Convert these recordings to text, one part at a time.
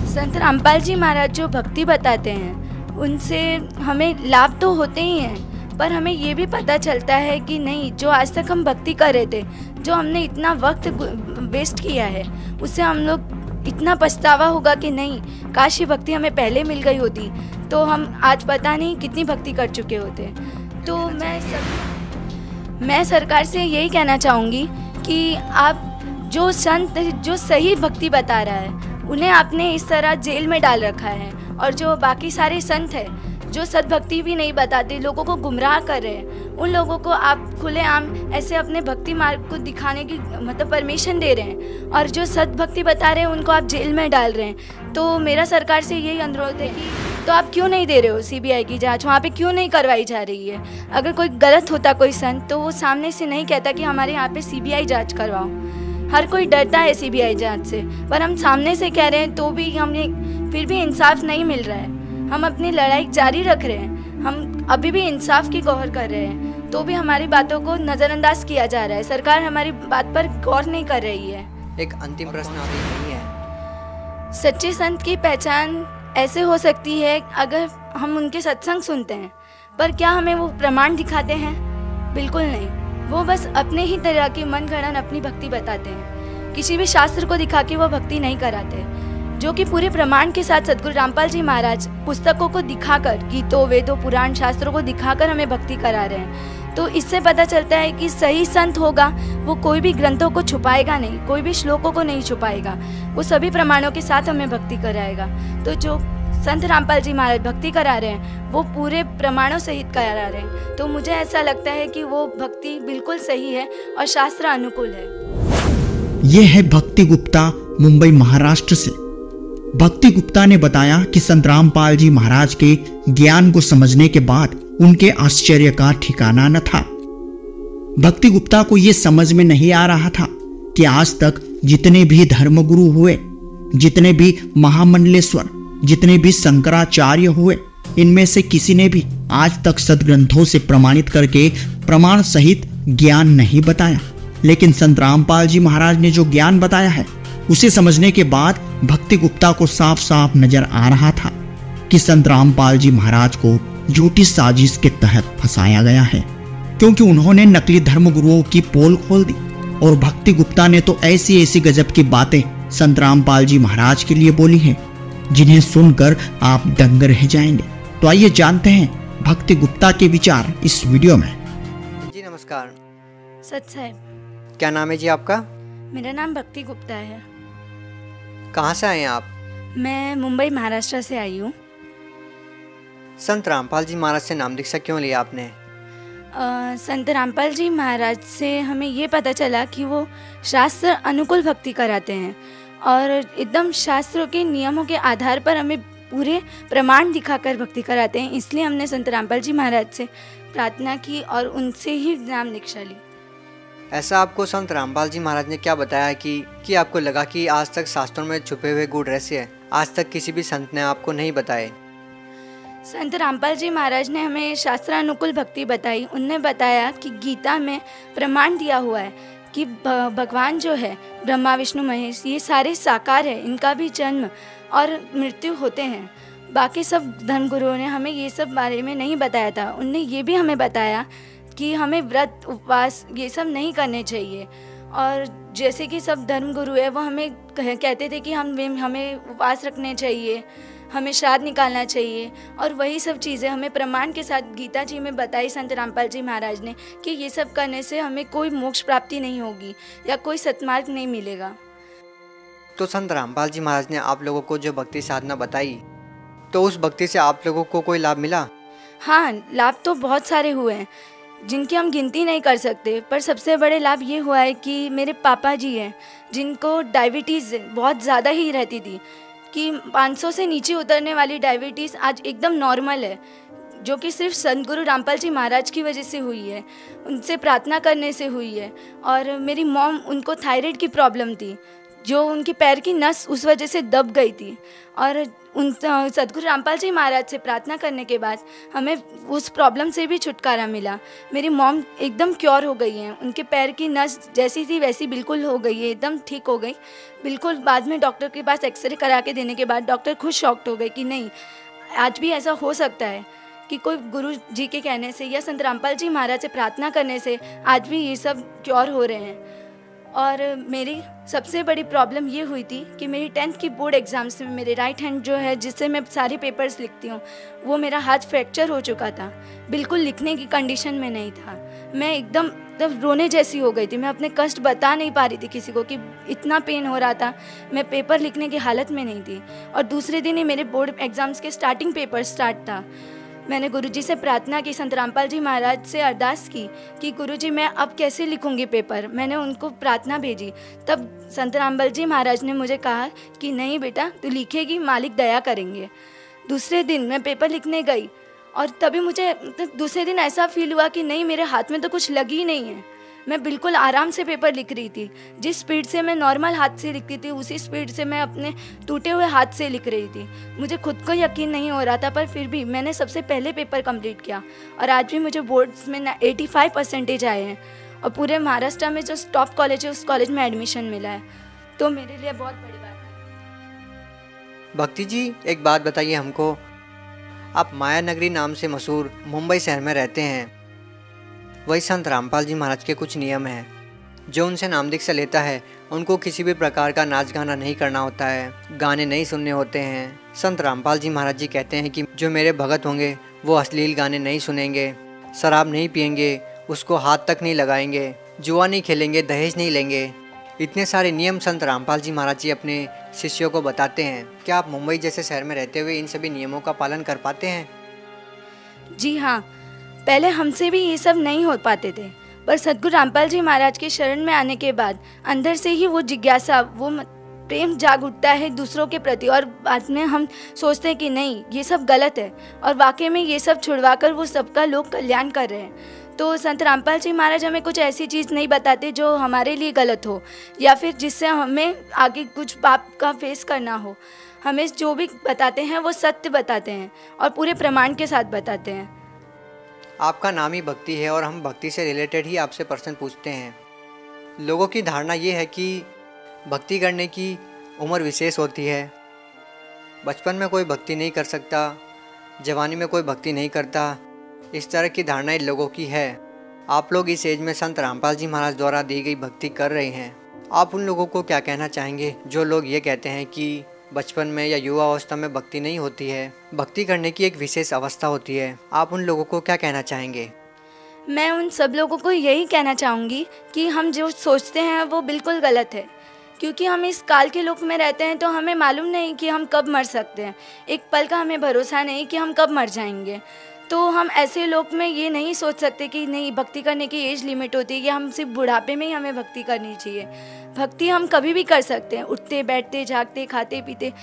संत रामपाल जी महाराज जो भक्ति बताते हैं उनसे हमें लाभ तो होते ही हैं, पर हमें ये भी पता चलता है कि नहीं, जो आज तक हम भक्ति कर रहे थे, जो हमने इतना वक्त वेस्ट किया है, उससे हम लोग इतना पछतावा होगा कि नहीं, काश ये भक्ति हमें पहले मिल गई होती तो हम आज पता नहीं कितनी भक्ति कर चुके होते। तो मैं सरकार से यही कहना चाहूँगी कि आप जो संत जो सही भक्ति बता रहा है उन्हें आपने इस तरह जेल में डाल रखा है, और जो बाकी सारे संत हैं जो सद्भक्ति भी नहीं बताते, लोगों को गुमराह कर रहे हैं, उन लोगों को आप खुलेआम ऐसे अपने भक्ति मार्ग को दिखाने की परमिशन दे रहे हैं, और जो सद्भक्ति बता रहे हैं उनको आप जेल में डाल रहे हैं। तो मेरा सरकार से यही अनुरोध है कि तो आप क्यों नहीं दे रहे हो सीबीआई की जांच, वहाँ पे क्यों नहीं करवाई जा रही है? अगर कोई गलत होता कोई संत तो वो सामने से नहीं कहता कि हमारे यहाँ पे सीबीआई जांच करवाओ। हर कोई डरता है सीबीआई जांच से, पर हम सामने से कह रहे हैं तो भी हमें फिर भी इंसाफ नहीं मिल रहा है। हम अपनी लड़ाई जारी रख रहे हैं, हम अभी भी इंसाफ की गुहार कर रहे हैं, तो भी हमारी बातों को नज़रअंदाज किया जा रहा है। सरकार हमारी बात पर गौर नहीं कर रही है। एक अंतिम प्रश्न आपसे यही है, सच्चे संत की पहचान ऐसे हो सकती है अगर हम उनके सत्संग सुनते हैं, पर क्या हमें वो प्रमाण दिखाते हैं? बिल्कुल नहीं, वो बस अपने ही तरह की मन गढ़ंत अपनी भक्ति बताते हैं। किसी भी शास्त्र को दिखा के वो भक्ति नहीं कराते, जो कि पूरे प्रमाण के साथ सद्गुरु रामपाल जी महाराज पुस्तकों को दिखाकर, गीतों वेदों पुराण शास्त्रों को दिखाकर हमें भक्ति करा रहे हैं। तो इससे पता चलता है कि सही संत होगा वो कोई भी ग्रंथों को छुपाएगा नहीं, कोई भी श्लोकों को नहीं छुपाएगा, वो सभी प्रमाणों के साथ हमें भक्ति कराएगा। तो जो संत रामपाल जी महाराज भक्ति करा रहे हैं वो पूरे प्रमाणों सहित करा रहे हैं। तो मुझे ऐसा लगता है कि वो भक्ति बिल्कुल सही है और शास्त्र अनुकूल है। ये है भक्ति गुप्ता, मुंबई महाराष्ट्र से। भक्ति गुप्ता ने बताया कि संत रामपाल जी महाराज के ज्ञान को समझने के बाद उनके आश्चर्य का ठिकाना न था। भक्ति गुप्ता को यह समझ में नहीं आ रहा था कि आज तक जितने भी धर्मगुरु हुए, जितने भी महामंडलेश्वर, जितने भी शंकराचार्य हुए, इनमें से किसी ने भी आज तक सदग्रंथों से प्रमाणित करके प्रमाण सहित ज्ञान नहीं बताया। लेकिन संत रामपाल जी महाराज ने जो ज्ञान बताया है उसे समझने के बाद भक्ति गुप्ता को साफ साफ नजर आ रहा था कि संत रामपाल जी महाराज को झूठी साजिश के तहत फंसाया गया है, क्योंकि उन्होंने नकली धर्मगुरुओं की पोल खोल दी। और भक्ति गुप्ता ने तो ऐसी ऐसी गजब की बातें संत रामपाल जी महाराज के लिए बोली हैं जिन्हें सुनकर आप दंग रह जाएंगे। तो आइए जानते हैं भक्ति गुप्ता के विचार इस वीडियो में। जी नमस्कार। सच साहब, क्या नाम है जी आपका? मेरा नाम भक्ति गुप्ता है। कहाँ से आए हैं आप? मैं मुंबई महाराष्ट्र से आई हूँ। संत रामपाल जी महाराज से नाम दीक्षा क्यों लिया आपने? संत रामपाल जी महाराज से हमें ये पता चला कि वो शास्त्र अनुकूल भक्ति कराते हैं और एकदम शास्त्रों के नियमों के आधार पर हमें पूरे प्रमाण दिखाकर भक्ति कराते हैं। इसलिए हमने संत रामपाल जी महाराज से प्रार्थना की और उनसे ही नाम दीक्षा ली। ऐसा आपको संत रामपाल जी महाराज ने क्या बताया कि आपको लगा कि आज तक शास्त्रों में छुपे हुए गूढ़ रहस्य आज तक किसी भी संत ने आपको नहीं बताए? संत रामपाल जी महाराज ने हमें शास्त्र अनुकूल भक्ति बताई। उनने बताया कि गीता में प्रमाण दिया हुआ है कि भगवान जो है ब्रह्मा विष्णु महेश ये सारे साकार है, इनका भी जन्म और मृत्यु होते हैं। बाकी सब धर्मगुरुओं ने हमें ये सब बारे में नहीं बताया था। उनने ये भी हमें बताया कि हमें व्रत उपवास ये सब नहीं करने चाहिए, और जैसे कि सब धर्मगुरु है वो हमें कहते थे कि हमें उपवास रखने चाहिए, हमें श्राद्ध निकालना चाहिए, और वही सब चीज़ें हमें प्रमाण के साथ गीता जी में बताई संत रामपाल जी महाराज ने कि ये सब करने से हमें कोई मोक्ष प्राप्ति नहीं होगी या कोई सत्मार्ग नहीं मिलेगा। तो संत रामपाल जी महाराज ने आप लोगों को जो भक्ति साधना बताई, तो उस भक्ति से आप लोगों को कोई लाभ मिला? हाँ, लाभ तो बहुत सारे हुए हैं जिनकी हम गिनती नहीं कर सकते, पर सबसे बड़े लाभ ये हुआ है कि मेरे पापा जी हैं जिनको डायबिटीज़ बहुत ज़्यादा ही रहती थी, कि 500 से नीचे उतरने वाली डायबिटीज़ आज एकदम नॉर्मल है, जो कि सिर्फ सद्गुरु रामपाल जी महाराज की वजह से हुई है, उनसे प्रार्थना करने से हुई है। और मेरी मॉम, उनको थायराइड की प्रॉब्लम थी, जो उनके पैर की नस उस वजह से दब गई थी। और उन सद्गुरु रामपाल जी महाराज से प्रार्थना करने के बाद हमें उस प्रॉब्लम से भी छुटकारा मिला। मेरी मॉम एकदम क्योर हो गई हैं, उनके पैर की नस जैसी थी वैसी बिल्कुल हो गई है, एकदम ठीक हो गई बिल्कुल। बाद में डॉक्टर के पास एक्सरे करा के देने के बाद डॉक्टर खुद शॉक्ड हो गए कि नहीं, आज भी ऐसा हो सकता है कि कोई गुरु जी के कहने से या संत रामपाल जी महाराज से प्रार्थना करने से आज भी ये सब क्योर हो रहे हैं। और मेरी सबसे बड़ी प्रॉब्लम ये हुई थी कि मेरी 10th की बोर्ड एग्ज़ाम्स में मेरे राइट हैंड जो है जिससे मैं सारे पेपर्स लिखती हूँ, वो मेरा हाथ फ्रैक्चर हो चुका था, बिल्कुल लिखने की कंडीशन में नहीं था। मैं एकदम तब रोने जैसी हो गई थी, मैं अपने कष्ट बता नहीं पा रही थी किसी को कि इतना पेन हो रहा था, मैं पेपर लिखने की हालत में नहीं थी। और दूसरे दिन ही मेरे बोर्ड एग्ज़ाम्स के स्टार्टिंग पेपर स्टार्ट था। मैंने गुरुजी से प्रार्थना की, संत रामपाल जी महाराज से अरदास की कि गुरुजी मैं अब कैसे लिखूंगी पेपर। मैंने उनको प्रार्थना भेजी, तब संत रामपाल जी महाराज ने मुझे कहा कि नहीं बेटा तू लिखेगी, मालिक दया करेंगे। दूसरे दिन मैं पेपर लिखने गई और तभी मुझे दूसरे दिन ऐसा फील हुआ कि नहीं, मेरे हाथ में तो कुछ लगी ही नहीं है। मैं बिल्कुल आराम से पेपर लिख रही थी, जिस स्पीड से मैं नॉर्मल हाथ से लिखती थी उसी स्पीड से मैं अपने टूटे हुए हाथ से लिख रही थी। मुझे खुद को यकीन नहीं हो रहा था, पर फिर भी मैंने सबसे पहले पेपर कंप्लीट किया और आज भी मुझे बोर्ड्स में 85% आए हैं और पूरे महाराष्ट्र में जो टॉप कॉलेज है उस कॉलेज में एडमिशन मिला है, तो मेरे लिए बहुत बड़ी बात है। भक्ति जी, एक बात बताइए हमको, आप माया नगरी नाम से मशहूर मुंबई शहर में रहते हैं। वही संत रामपाल जी महाराज के कुछ नियम हैं, जो उनसे नाम दीक्षा लेता है उनको किसी भी प्रकार का नाच गाना नहीं करना होता है, गाने नहीं सुनने होते हैं। संत रामपाल जी महाराज जी कहते हैं कि जो मेरे भगत होंगे वो अश्लील गाने नहीं सुनेंगे, शराब नहीं पिएंगे, उसको हाथ तक नहीं लगाएंगे, जुआ नहीं खेलेंगे, दहेज नहीं लेंगे। इतने सारे नियम संत रामपाल जी महाराज जी अपने शिष्यों को बताते हैं। क्या आप मुंबई जैसे शहर में रहते हुए इन सभी नियमों का पालन कर पाते हैं? जी हाँ, पहले हमसे भी ये सब नहीं हो पाते थे, पर सद्गुरु रामपाल जी महाराज के शरण में आने के बाद अंदर से ही वो जिज्ञासा, वो प्रेम जाग उठता है दूसरों के प्रति और बाद में हम सोचते हैं कि नहीं ये सब गलत है और वाकई में ये सब छुड़वाकर वो सबका लोक कल्याण कर रहे हैं। तो संत रामपाल जी महाराज हमें कुछ ऐसी चीज़ नहीं बताते जो हमारे लिए गलत हो या फिर जिससे हमें आगे कुछ पाप का फेस करना हो। हमें जो भी बताते हैं वो सत्य बताते हैं और पूरे प्रमाण के साथ बताते हैं। आपका नाम ही भक्ति है और हम भक्ति से रिलेटेड ही आपसे प्रश्न पूछते हैं। लोगों की धारणा ये है कि भक्ति करने की उम्र विशेष होती है, बचपन में कोई भक्ति नहीं कर सकता, जवानी में कोई भक्ति नहीं करता, इस तरह की धारणाएं लोगों की है। आप लोग इस एज में संत रामपाल जी महाराज द्वारा दी गई भक्ति कर रहे हैं। आप उन लोगों को क्या कहना चाहेंगे जो लोग ये कहते हैं कि बचपन में या युवा अवस्था में भक्ति नहीं होती है, भक्ति करने की एक विशेष अवस्था होती है? आप उन लोगों को क्या कहना चाहेंगे? मैं उन सब लोगों को यही कहना चाहूँगी कि हम जो सोचते हैं वो बिल्कुल गलत है, क्योंकि हम इस काल के लोक में रहते हैं तो हमें मालूम नहीं कि हम कब मर सकते हैं। एक पल का हमें भरोसा नहीं कि हम कब मर जाएंगे। तो हम ऐसे लोक में ये नहीं सोच सकते कि नहीं भक्ति करने की एज लिमिट होती है कि हम सिर्फ बुढ़ापे में ही हमें भक्ति करनी चाहिए। भक्ति हम कभी भी कर सकते हैं, उठते बैठते जागते खाते पीते,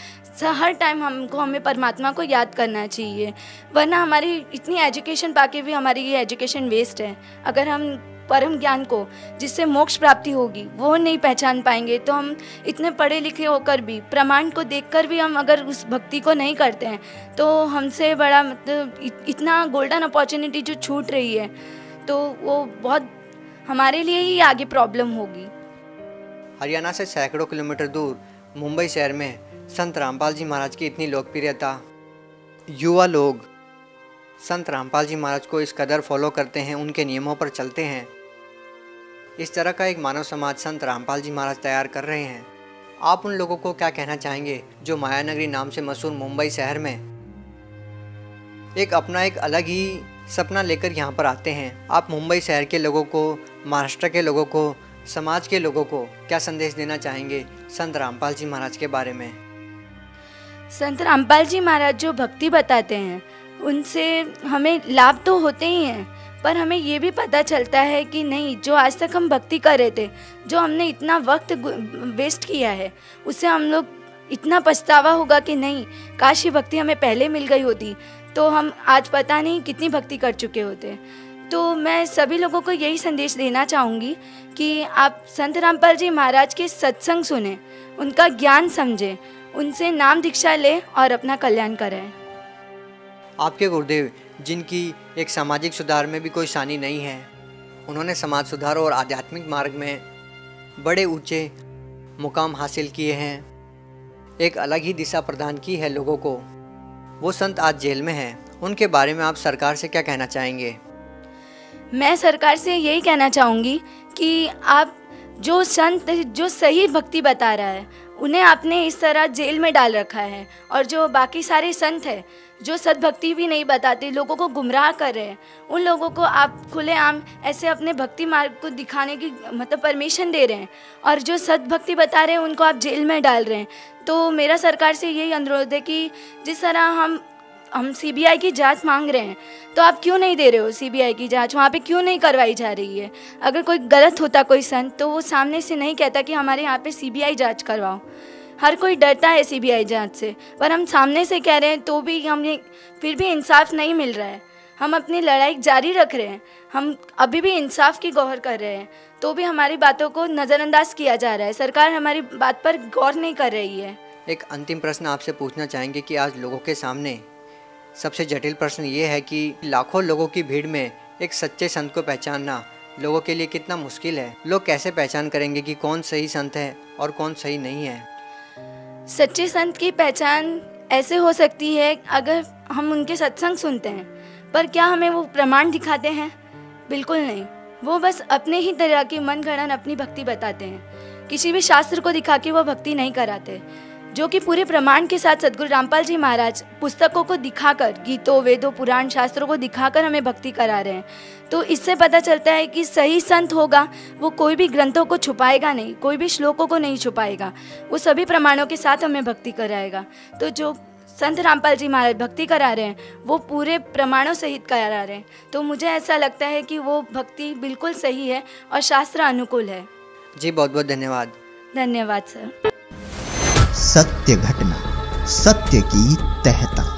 हर टाइम हमें परमात्मा को याद करना चाहिए। वरना हमारी इतनी एजुकेशन पाके भी हमारी ये एजुकेशन वेस्ट है। अगर हम परम ज्ञान को जिससे मोक्ष प्राप्ति होगी वो नहीं पहचान पाएंगे तो हम इतने पढ़े लिखे होकर भी, प्रमाण को देखकर भी हम अगर उस भक्ति को नहीं करते हैं तो हमसे बड़ा मतलब इतना गोल्डन अपॉर्चुनिटी जो छूट रही है तो वो बहुत हमारे लिए ही आगे प्रॉब्लम होगी। हरियाणा से सैकड़ों किलोमीटर दूर मुंबई शहर में संत रामपाल जी महाराज की इतनी लोकप्रियता, युवा लोग संत रामपाल जी महाराज को इस कदर फॉलो करते हैं, उनके नियमों पर चलते हैं। इस तरह का एक मानव समाज संत रामपाल जी महाराज तैयार कर रहे हैं। आप उन लोगों को क्या कहना चाहेंगे जो माया नगरी नाम से मशहूर मुंबई शहर में एक अपना एक अलग ही सपना लेकर यहाँ पर आते हैं? आप मुंबई शहर के लोगों को, महाराष्ट्र के लोगों को, समाज के लोगों को क्या संदेश देना चाहेंगे संत रामपाल जी महाराज के बारे में? संत रामपाल जी महाराज जो भक्ति बताते हैं उनसे हमें लाभ तो होते ही हैं, पर हमें ये भी पता चलता है कि नहीं, जो आज तक हम भक्ति कर रहे थे, जो हमने इतना वक्त वेस्ट किया है, उससे हम लोग इतना पछतावा होगा कि नहीं, काश ये भक्ति हमें पहले मिल गई होती तो हम आज पता नहीं कितनी भक्ति कर चुके होते। तो मैं सभी लोगों को यही संदेश देना चाहूँगी कि आप संत रामपाल जी महाराज के सत्संग सुने, उनका ज्ञान समझें, उनसे नाम दीक्षा लें और अपना कल्याण करें। आपके गुरुदेव, जिनकी एक सामाजिक सुधार में भी कोई शानी नहीं है, उन्होंने समाज सुधार और आध्यात्मिक मार्ग में बड़े ऊंचे मुकाम हासिल किए हैं, एक अलग ही दिशा प्रदान की है लोगों को। वो संत आज जेल में हैं, उनके बारे में आप सरकार से क्या कहना चाहेंगे? मैं सरकार से यही कहना चाहूँगी कि आप जो संत जो सही भक्ति बता रहा है, उन्हें आपने इस तरह जेल में डाल रखा है, और जो बाकी सारे संत हैं जो सद्भक्ति भी नहीं बताते, लोगों को गुमराह कर रहे हैं, उन लोगों को आप खुलेआम ऐसे अपने भक्ति मार्ग को दिखाने की परमिशन दे रहे हैं, और जो सद्भक्ति बता रहे हैं उनको आप जेल में डाल रहे हैं। तो मेरा सरकार से यही अनुरोध है कि जिस तरह हम सीबीआई की जांच मांग रहे हैं, तो आप क्यों नहीं दे रहे हो सीबीआई की जांच? वहाँ पे क्यों नहीं करवाई जा रही है? अगर कोई गलत होता कोई संत, तो वो सामने से नहीं कहता कि हमारे यहाँ पे सीबीआई जांच करवाओ। हर कोई डरता है सीबीआई जांच से, पर हम सामने से कह रहे हैं तो भी हमें फिर भी इंसाफ नहीं मिल रहा है। हम अपनी लड़ाई जारी रख रहे हैं, हम अभी भी इंसाफ की गुहार कर रहे हैं, तो भी हमारी बातों को नज़रअंदाज किया जा रहा है। सरकार हमारी बात पर गौर नहीं कर रही है। एक अंतिम प्रश्न आपसे पूछना चाहेंगे कि आज लोगों के सामने सबसे जटिल प्रश्न ये है कि लाखों लोगों की भीड़ में एक सच्चे संत को पहचानना लोगों के लिए कितना मुश्किल है। लोग कैसे पहचान करेंगे कि कौन सही संत है और कौन सही नहीं है? सच्चे संत की पहचान ऐसे हो सकती है अगर हम उनके सत्संग सुनते हैं, पर क्या हमें वो प्रमाण दिखाते हैं? बिल्कुल नहीं। वो बस अपने ही तरह की मनगढ़ंत अपनी भक्ति बताते हैं, किसी भी शास्त्र को दिखा के वो भक्ति नहीं कराते, जो कि पूरे प्रमाण के साथ सद्गुरु रामपाल जी महाराज पुस्तकों को दिखाकर, गीतों, वेदों, पुराण, शास्त्रों को दिखाकर हमें भक्ति करा रहे हैं। तो इससे पता चलता है कि सही संत होगा वो कोई भी ग्रंथों को छुपाएगा नहीं, कोई भी श्लोकों को नहीं छुपाएगा, वो सभी प्रमाणों के साथ हमें भक्ति कराएगा। तो जो संत रामपाल जी महाराज भक्ति करा रहे हैं वो पूरे प्रमाणों सहित करा रहे हैं। तो मुझे ऐसा लगता है कि वो भक्ति बिल्कुल सही है और शास्त्र अनुकूल है। जी बहुत बहुत धन्यवाद। धन्यवाद सर। सत्य घटना, सत्य की तह तक।